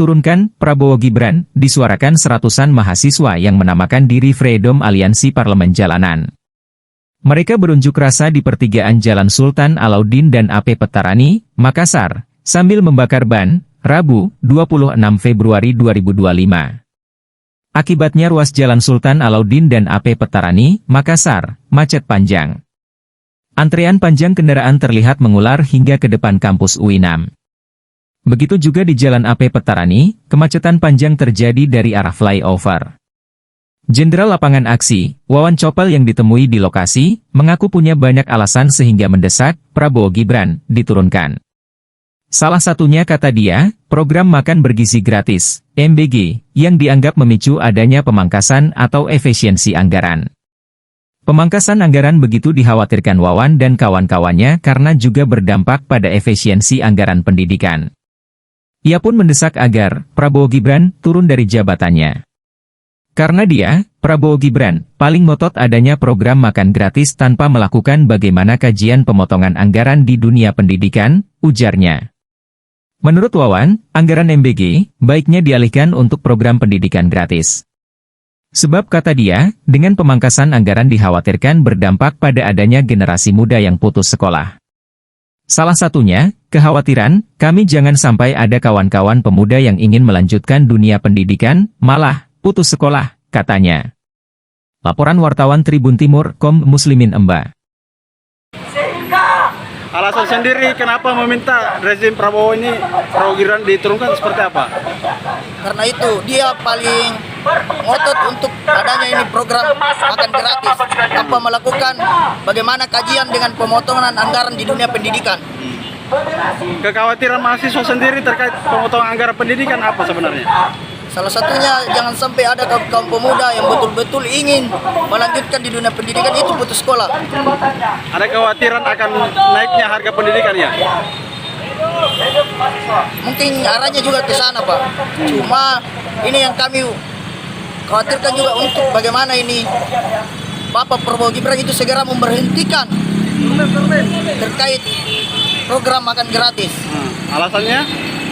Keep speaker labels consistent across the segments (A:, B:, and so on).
A: turunkan Prabowo Gibran, disuarakan seratusan mahasiswa yang menamakan diri Freedom Aliansi Parlemen Jalanan. Mereka berunjuk rasa di pertigaan Jalan Sultan Alauddin dan AP Petarani, Makassar, sambil membakar ban, Rabu, 26 Februari 2025. Akibatnya ruas Jalan Sultan Alauddin dan AP Petarani, Makassar, macet panjang. Antrean panjang kendaraan terlihat mengular hingga ke depan kampus UINAM. Begitu juga di Jalan AP Petarani, kemacetan panjang terjadi dari arah flyover. Jenderal Lapangan Aksi, Wawan Copel yang ditemui di lokasi, mengaku punya banyak alasan sehingga mendesak Prabowo Gibran diturunkan. Salah satunya kata dia, program makan bergizi gratis, MBG, yang dianggap memicu adanya pemangkasan atau efisiensi anggaran. Pemangkasan anggaran begitu dikhawatirkan Wawan dan kawan-kawannya karena juga berdampak pada efisiensi anggaran pendidikan. Ia pun mendesak agar Prabowo Gibran turun dari jabatannya. Karena dia, Prabowo Gibran, paling ngotot adanya program makan gratis tanpa melakukan bagaimana kajian pemotongan anggaran di dunia pendidikan, ujarnya. Menurut Wawan, anggaran MBG, baiknya dialihkan untuk program pendidikan gratis. Sebab kata dia, dengan pemangkasan anggaran dikhawatirkan berdampak pada adanya generasi muda yang putus sekolah. Salah satunya, kekhawatiran, kami jangan sampai ada kawan-kawan pemuda yang ingin melanjutkan dunia pendidikan, malah putus sekolah, katanya. Laporan wartawan Tribun Timur, Muslimin Emba.
B: Alasan sendiri kenapa meminta rezim Prabowo Gibran diturunkan seperti apa?
C: Karena itu, dia paling ngotot untuk adanya ini program makan gratis tanpa melakukan bagaimana kajian dengan pemotongan anggaran di dunia pendidikan.
B: Kekhawatiran mahasiswa sendiri terkait pemotongan anggaran pendidikan apa sebenarnya?
C: Salah satunya jangan sampai ada kaum pemuda yang betul-betul ingin melanjutkan di dunia pendidikan itu putus sekolah.
B: Ada kekhawatiran akan naiknya harga pendidikan ya?
C: Mungkin arahnya juga ke sana, Pak. Cuma ini yang kami khawatirkan juga untuk bagaimana ini Bapak Prabowo Gibran itu segera memberhentikan terkait program makan gratis.
B: Alasannya?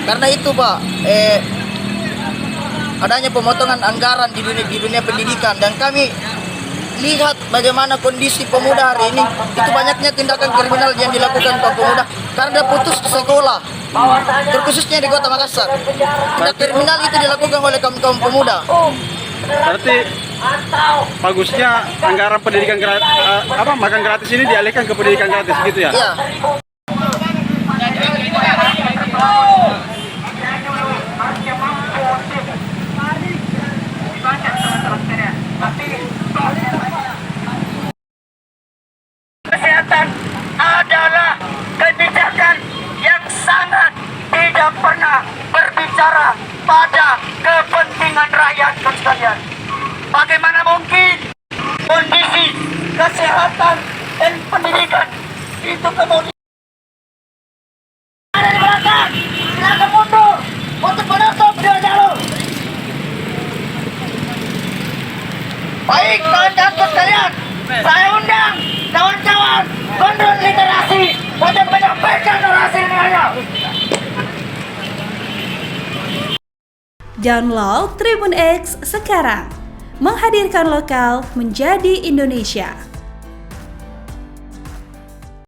C: Karena itu, Pak, adanya pemotongan anggaran di dunia pendidikan, dan kami lihat bagaimana kondisi pemuda hari ini, itu banyaknya tindakan kriminal yang dilakukan kaum pemuda karena putus sekolah, terkhususnya di Kota Makassar. Tindak kriminal itu dilakukan oleh kaum pemuda.
B: Berarti bagusnya anggaran pendidikan makan gratis ini dialihkan ke pendidikan gratis gitu ya?
C: Iya.
D: Kesehatan adalah kebijakan yang sangat tidak pernah berbicara pada kepentingan rakyat sekalian. Bagaimana mungkin kondisi kesehatan dan pendidikan itu kemudian ada di belakang, silakan mundur untuk menutup dua jalur. Baik kawan-kawan sekalian, saya undang kawan-kawan gondrong literasi untuk menyampaikan orasi dengannya.
E: Download Tribun X sekarang, menghadirkan lokal menjadi Indonesia.